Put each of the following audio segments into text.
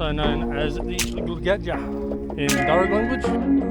also known as the Gulgadja in Dharug language.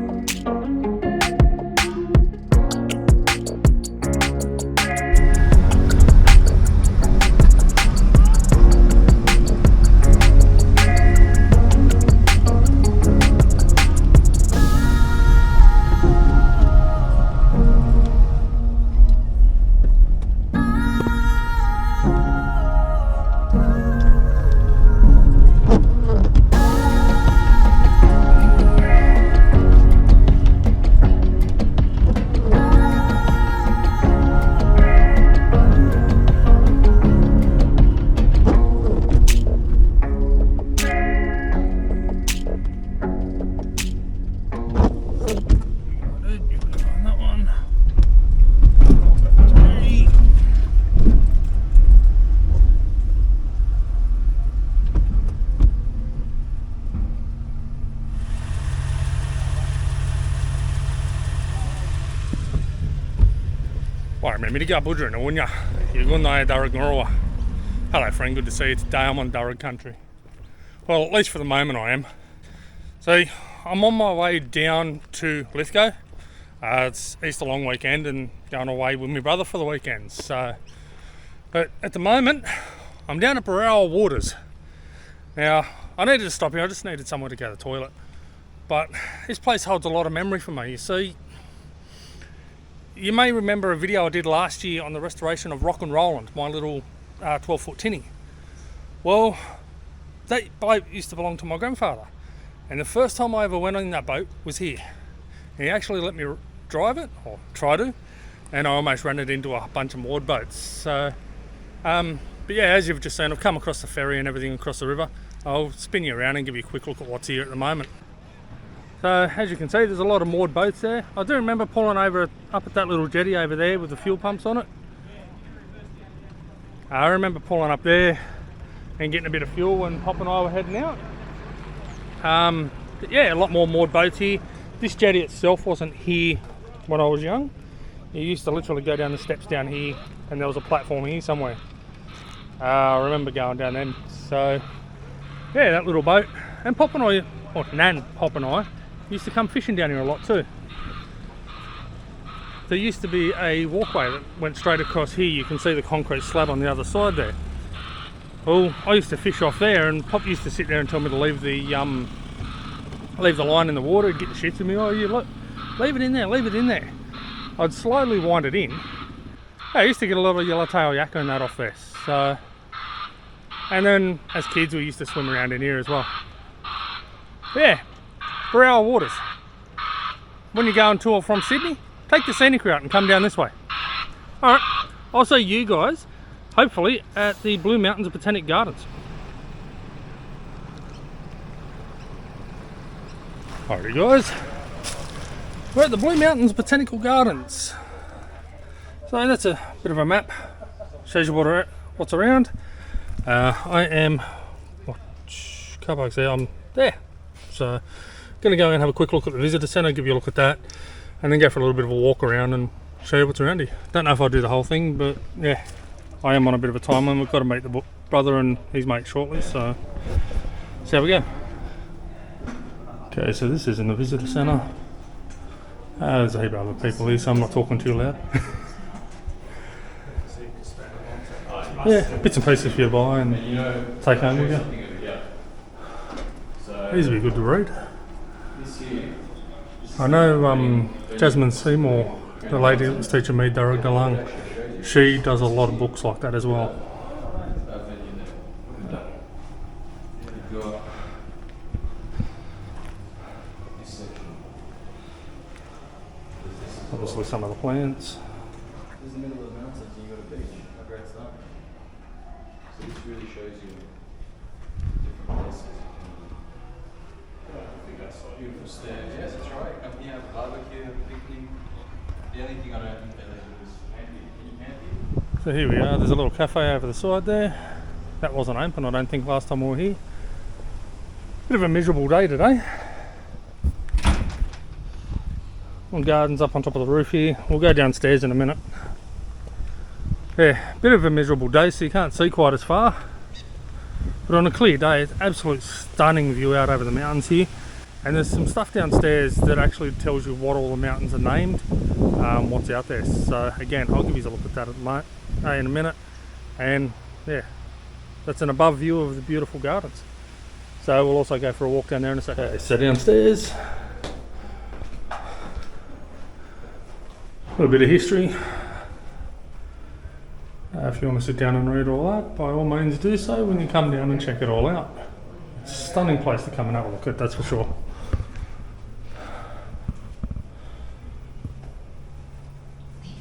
Miriga Budra na Wunya, Yuguna Dharug Ngurrawa. Hello friend, good to see you today. I'm on Dharug country. Well, at least for the moment I am. So I'm on my way down to Lithgow. It's Easter long weekend and going away with my brother for the weekend. So, but at the moment I'm down at Ngurrawa waters. Now I needed to stop here, I just needed somewhere to go to the toilet. But this place holds a lot of memory for me. You see, you may remember a video I did last year on the restoration of Rock and Roland, my little 12-foot tinny. Well, that boat used to belong to my grandfather, and the first time I ever went on that boat was here. And he actually let me drive it, or try to, and I almost ran it into a bunch of moored boats. So, but yeah, as you've just seen, I've come across the ferry and everything across the river. I'll spin you around and give you a quick look at what's here at the moment. So as you can see, there's a lot of moored boats there. I do remember pulling over up at that little jetty over there with the fuel pumps on it. I remember pulling up there and getting a bit of fuel when Pop and I were heading out. But yeah, a lot more moored boats here. This jetty itself wasn't here when I was young. You used to literally go down the steps down here and there was a platform here somewhere. I remember going down then. So yeah, that little boat. And Pop and I, or Nan, Pop and I, used to come fishing down here a lot too. There used to be a walkway that went straight across here. You can see the concrete slab on the other side there. Well, I used to fish off there, and Pop used to sit there and tell me to leave the line in the water and get the shits with me. Oh, you look, leave it in there, leave it in there. I'd slowly wind it in. I used to get a lot of yellowtail yakka and that off there. So, and then as kids we used to swim around in here as well. Yeah, Ngurrawa waters. When you're going to or from Sydney, take the scenic route and come down this way. Alright, I'll see you guys, hopefully, at the Blue Mountains Botanic Gardens. Alrighty guys, we're at the Blue Mountains Botanical Gardens. So that's a bit of a map, shows you what's around. I am, car park's there, I'm there. So going to go and have a quick look at the visitor centre, give you a look at that, and then go for a little bit of a walk around and show you what's around here. Don't know if I'll do the whole thing, but yeah, I am on a bit of a timeline. We've got to meet the brother and his mate shortly, so see how we go. Okay, so this is in the visitor centre. There's a heap of other people here, so I'm not talking too loud. Yeah, bits and pieces for you to buy and take home with you. These would be good to read. I know Jasmine Seymour, the lady that was teaching me Dharug Dalang, she does a lot of books like that as well. Obviously some of the plants. This is the middle of the mountains and you've got a beach. How great's that? So this really shows you different places. Beautiful stairs. Yes, that's right. Come here, have a barbecue, have a picnic. The only thing I don't think they let you is camping. So here we are, there's a little cafe over the side there. That wasn't open, I don't think, last time we were here. Bit of a miserable day today. Little gardens up on top of the roof here. We'll go downstairs in a minute. Yeah, bit of a miserable day, so you can't see quite as far. But on a clear day, it's absolute stunning view out over the mountains here. And there's some stuff downstairs that actually tells you what all the mountains are named, what's out there. So again, I'll give you a look at that in a minute. And yeah, that's an above view of the beautiful gardens. So we'll also go for a walk down there in a second. Okay, so downstairs, a little bit of history. If you want to sit down and read all that, by all means do so when you come down and check it all out. It's a stunning place to come and have a look at, that's for sure.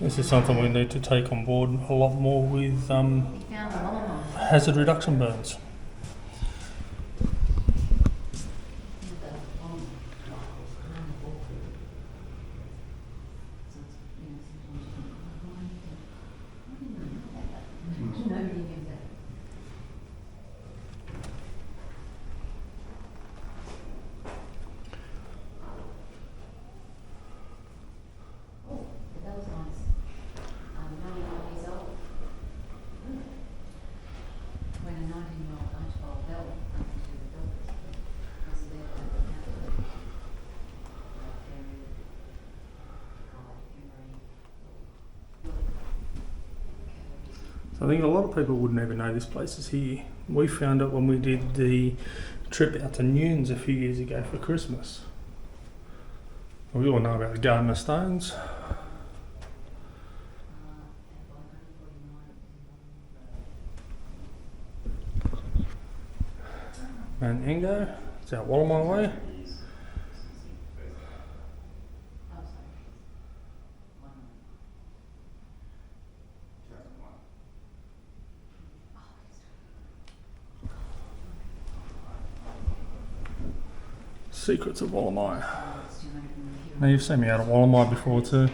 This is something we need to take on board a lot more with hazard reduction burns. I think a lot of people wouldn't even know this place is here. We found it when we did the trip out to Nunes a few years ago for Christmas. We all know about the Garden of Stones. Mount Yango, it's out Wallamai way. Secrets of Wallamai. Now you've seen me out at Wallamai before too.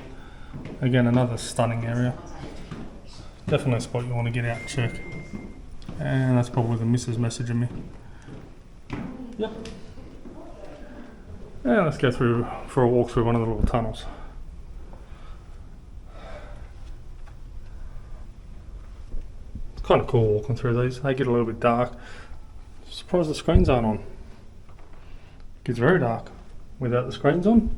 Again, another stunning area. Definitely a spot you want to get out and check. And that's probably the missus messaging me. Yep. Yeah, let's go through for a walk through one of the little tunnels. It's kind of cool walking through these. They get a little bit dark. Surprised the screens aren't on. It gets very dark without the screens on.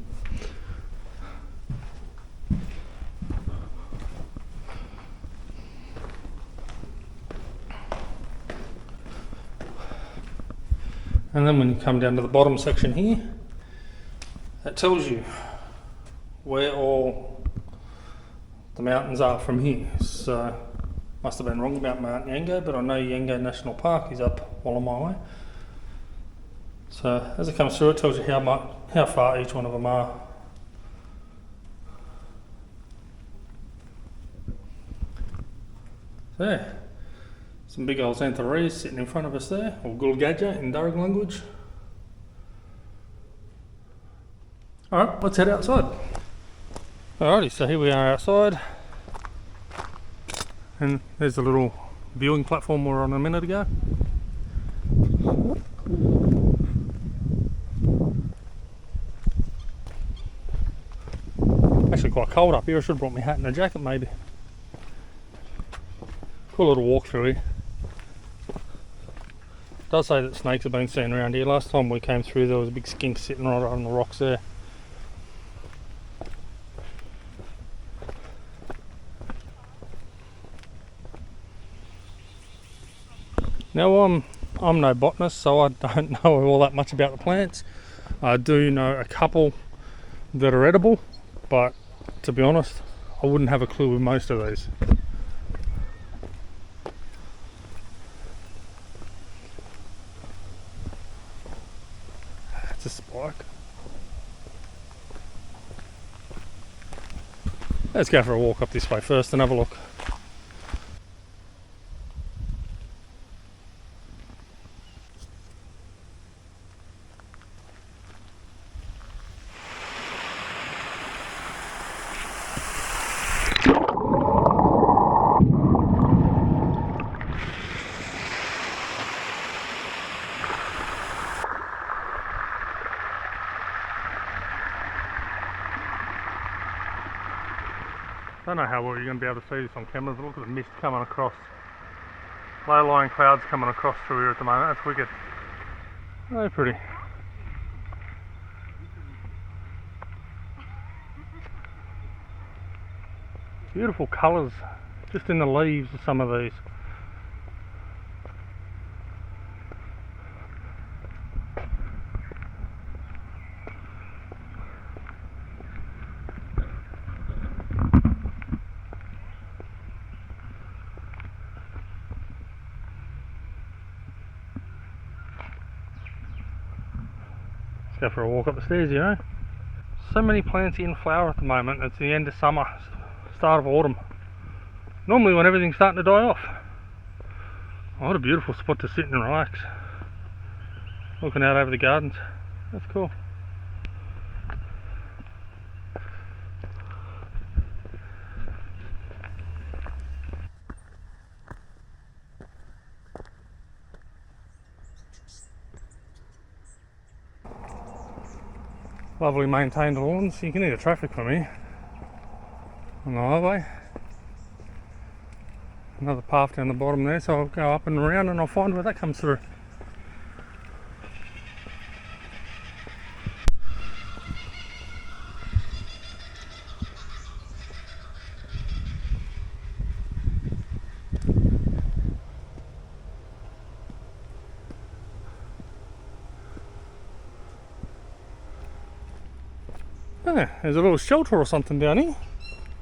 And then when you come down to the bottom section here, it tells you where all the mountains are from here. So, must have been wrong about Mount Yango, but I know Yango National Park is up Wallamai way. So as it comes through, it tells you how far each one of them are. So yeah, some big old Xantharees sitting in front of us there, or Gulgadja in Dharug language. Alright, let's head outside. Alrighty, so here we are outside. And there's the little viewing platform we were on a minute ago. Actually quite cold up here. I should have brought my hat and a jacket maybe. Cool little walk through here. It does say that snakes have been seen around here. Last time we came through there was a big skink sitting right on the rocks there. Now I'm no botanist, so I don't know all that much about the plants. I do know a couple that are edible, but to be honest, I wouldn't have a clue with most of these. It's a spike. Let's go for a walk up this way first and have a look. I don't know how well you're going to be able to see this on camera, but look at the mist coming across Low-lying clouds coming across through here at the moment. That's wicked. Very pretty. Beautiful colours just in the leaves of some of these. Let's go for a walk up the stairs, you know. So many plants in flower at the moment. It's the end of summer, start of autumn. Normally when everything's starting to die off. Oh, what a beautiful spot to sit and relax. Looking out over the gardens. That's cool. Lovely maintained lawns. You can hear the traffic from here on the highway. Another path down the bottom there, so I'll go up and around and I'll find where that comes through. Yeah, there's a little shelter or something down here.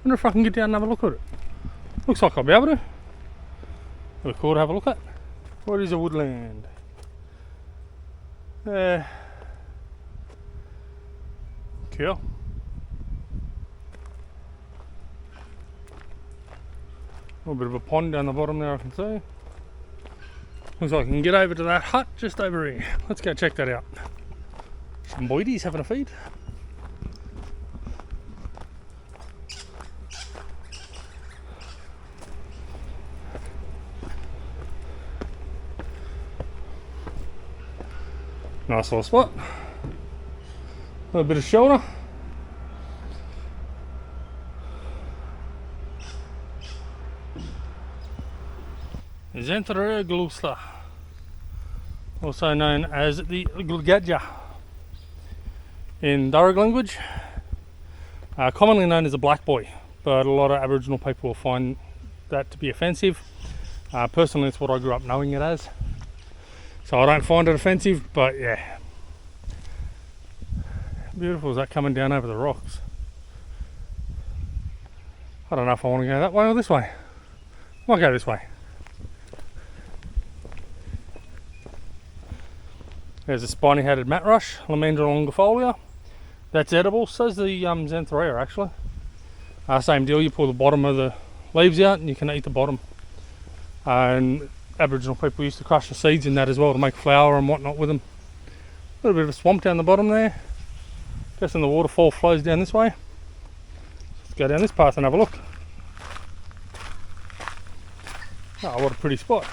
Wonder if I can get down and have a look at it. Looks like I'll be able to. Pretty cool to have a look at. What is a woodland? Cool. A little bit of a pond down the bottom there I can see. Looks like I can get over to that hut just over here. Let's go check that out. Some boidies having a feed. Nice little spot. A little bit of shelter. Xanthorrhoea, also known as the Glgadja in Dharug language, commonly known as a black boy, but a lot of Aboriginal people will find that to be offensive. Personally, it's what I grew up knowing it as. So I don't find it offensive, but yeah. Beautiful is that coming down over the rocks. I don't know if I want to go that way or this way. Might go this way. There's a spiny-headed mat rush, Lamandra longifolia. That's edible, so's the Xanthorrhoea actually. Same deal, you pull the bottom of the leaves out and you can eat the bottom. And Aboriginal people used to crush the seeds in that as well to make flour and whatnot with them. A little bit of a swamp down the bottom there. Guessing the waterfall flows down this way. Let's go down this path and have a look. Oh, what a pretty spot.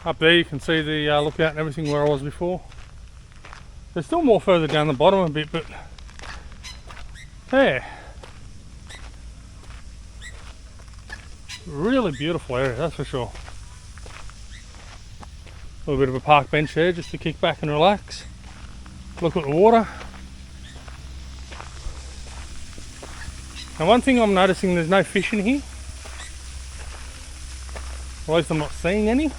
Up there you can see the lookout and everything where I was before. There's still more further down the bottom a bit, but yeah. Really beautiful area, that's for sure. A little bit of a park bench there just to kick back and relax. Look at the water. And one thing I'm noticing, there's no fish in here. At least I'm not seeing any.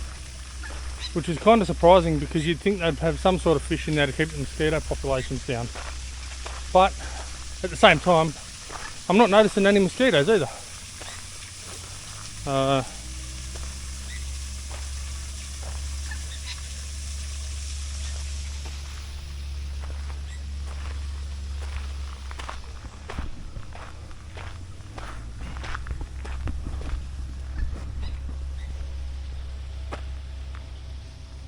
Which is kind of surprising because you'd think they'd have some sort of fish in there to keep the mosquito populations down. But at the same time, I'm not noticing any mosquitoes either.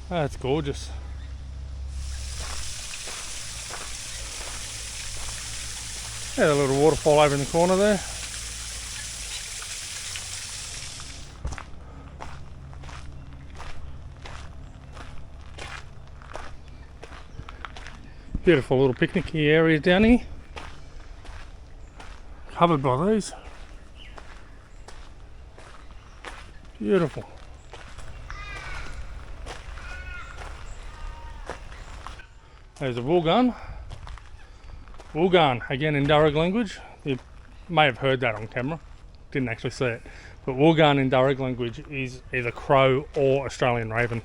That's gorgeous. Yeah, a little waterfall over in the corner there. Beautiful little picnicky areas down here. Covered by these. Beautiful. There's a woolgun. Woolgun, again in Dharug language. You may have heard that on camera. Didn't actually see it. But woolgun in Dharug language is either crow or Australian raven.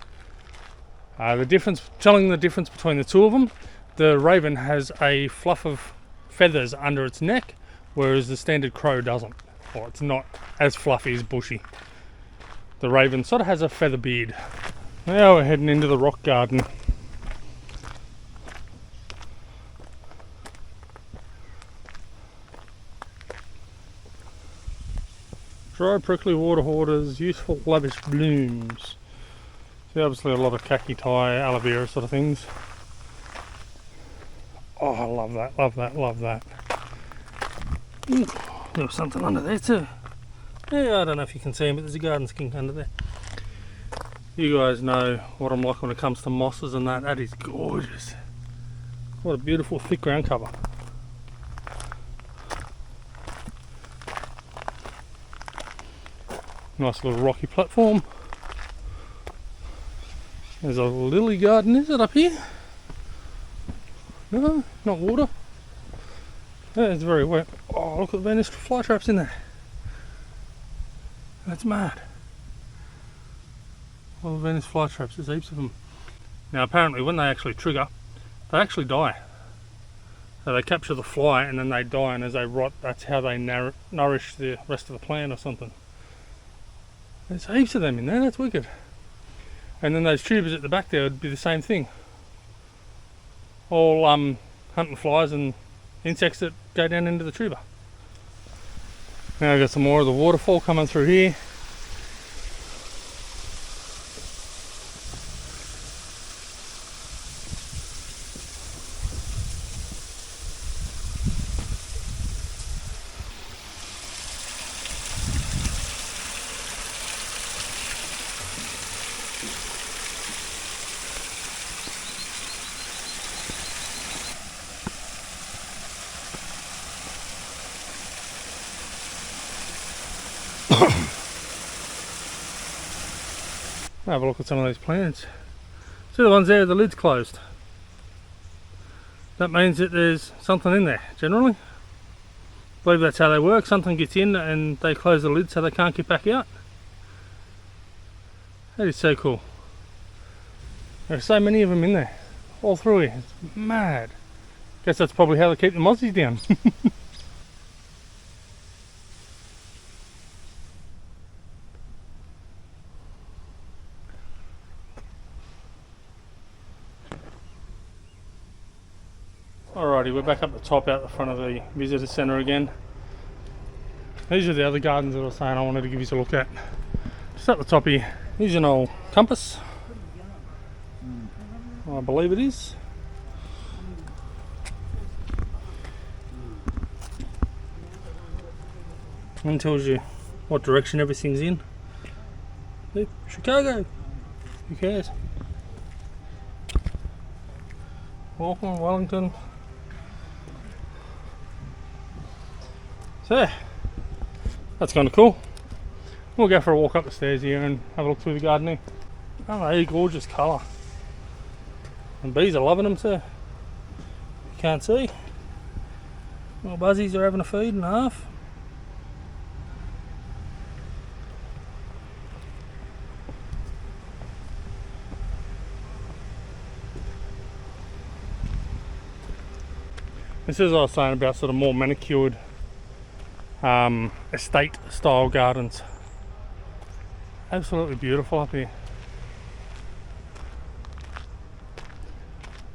Telling the difference between the two of them, the raven has a fluff of feathers under its neck, whereas the standard crow doesn't. Or it's not as fluffy as bushy. The raven sort of has a feather beard. Now we're heading into the rock garden. Dry prickly water hoarders, useful lavish blooms. See, obviously a lot of kaki Thai, aloe vera sort of things. Oh, I love that, love that, love that. Ooh, there was something under there too. Yeah, I don't know if you can see him, but there's a garden skink under there. You guys know what I'm like when it comes to mosses and that. That is gorgeous. What a beautiful thick ground cover. Nice little rocky platform. There's a lily garden, is it up here? No, not water. Yeah, it's very wet. Oh, look at the Venus flytraps in there. That's mad. All the Venus flytraps, there's heaps of them. Now apparently when they actually trigger, they actually die. So they capture the fly and then they die, and as they rot, that's how they nourish the rest of the plant or something. There's heaps of them in there, that's wicked. And then those tubers at the back there would be the same thing. All hunting flies and insects that go down into the tuber. Now I've got some more of the waterfall coming through here. Have a look at some of these plants. See the ones there, the lid's closed. That means that there's something in there, generally. I believe that's how they work. Something gets in and they close the lid so they can't get back out. That is so cool. There are so many of them in there, all through here. It's mad. Guess that's probably how they keep the mozzies down. Alrighty, we're back up the top out the front of the visitor centre again. These are the other gardens that I was saying I wanted to give you a look at. Just up the top here, here's an old compass. I believe it is. And tells you what direction everything's in. See, Chicago, who cares? Auckland, Wellington. So yeah, that's kind of cool. We'll go for a walk up the stairs here and have a look through the gardening. Oh, a gorgeous colour. And bees are loving them too. You can't see. Little buzzies are having a feed and a half. This is what I was saying about sort of more manicured estate style gardens. Absolutely beautiful up here.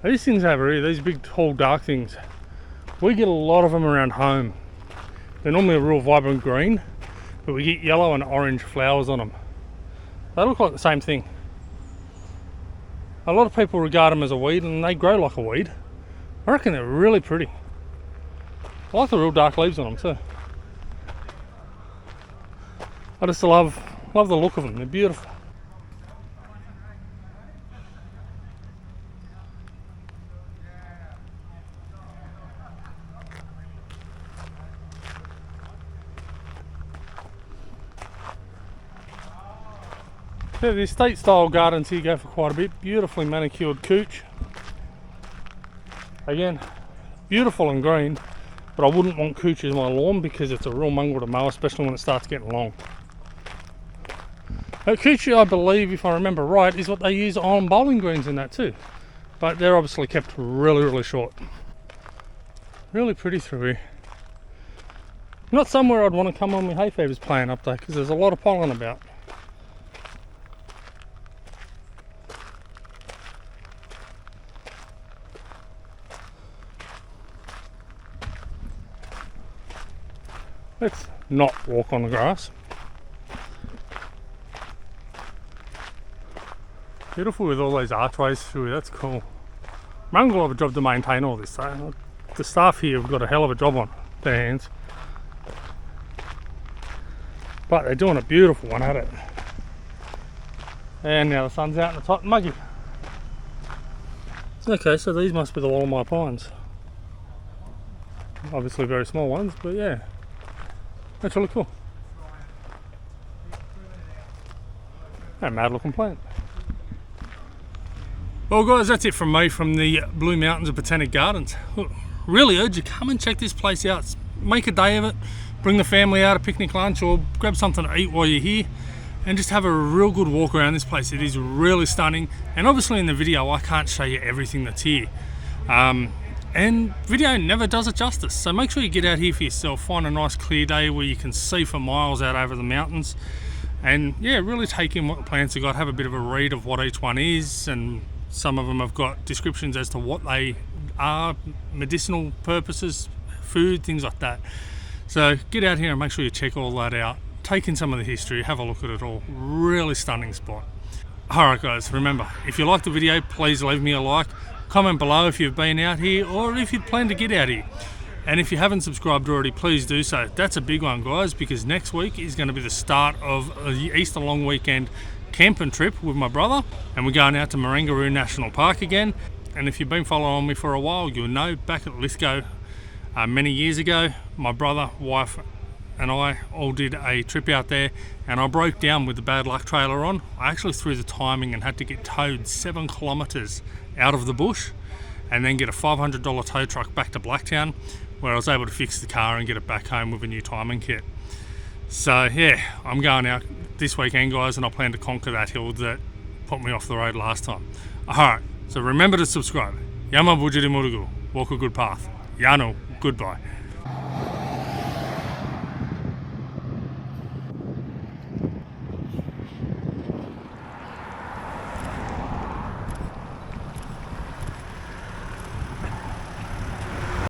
These things over here, these big tall dark things, we get a lot of them around home. They're normally a real vibrant green, but we get yellow and orange flowers on them. They look like the same thing. A lot of people regard them as a weed, and they grow like a weed. I reckon they're really pretty. I like the real dark leaves on them too. I just love the look of them, they're beautiful. Yeah, the estate style gardens here go for quite a bit. Beautifully manicured couch. Again, beautiful and green, but I wouldn't want couch as my lawn because it's a real mongrel to mow, especially when it starts getting long. Couch, I believe, if I remember right, is what they use on bowling greens and that too. But they're obviously kept really, really short. Really pretty through here. Not somewhere I'd want to come when my hay fever's playing up though, because there's a lot of pollen about. Let's not walk on the grass. Beautiful with all those archways through here, that's cool. Mongrel have a job to maintain all this though. The staff here have got a hell of a job on their hands. But they're doing a beautiful one at it. And now the sun's out and it's hot and muggy. Okay, so these must be the Wallamai pines. Obviously very small ones, but yeah. That's really cool. A mad looking plant. Well guys, that's it from me from the Blue Mountains Botanic Gardens. Look, really urge you, come and check this place out. Make a day of it. Bring the family out, a picnic lunch, or grab something to eat while you're here and just have a real good walk around this place. It is really stunning, and obviously in the video I can't show you everything that's here. And video never does it justice, so make sure you get out here for yourself, find a nice clear day where you can see for miles out over the mountains, and yeah, really take in what the plants have got, have a bit of a read of what each one is, and some of them have got descriptions as to what they are, medicinal purposes, food, things like that. So get out here and make sure you check all that out, take in some of the history, have a look at it all. Really stunning spot. Alright guys, remember, if you liked the video, please leave me a like. Comment below if you've been out here or if you plan to get out here. And if you haven't subscribed already, please do so. That's a big one guys, because next week is going to be the start of the Easter long weekend camping trip with my brother, and we're going out to Marangaroo National Park again. And if you've been following me for a while, you'll know back at Lithgow many years ago, my brother, wife and I all did a trip out there, and I broke down with the bad luck trailer on. I actually threw the timing and had to get towed 7 kilometres out of the bush and then get a $500 tow truck back to Blacktown, where I was able to fix the car and get it back home with a new timing kit. So yeah, I'm going out this weekend guys, and I plan to conquer that hill that put me off the road last time. Alright, so remember to subscribe. Yama Bujiri Murugu, walk a good path. Yano, goodbye.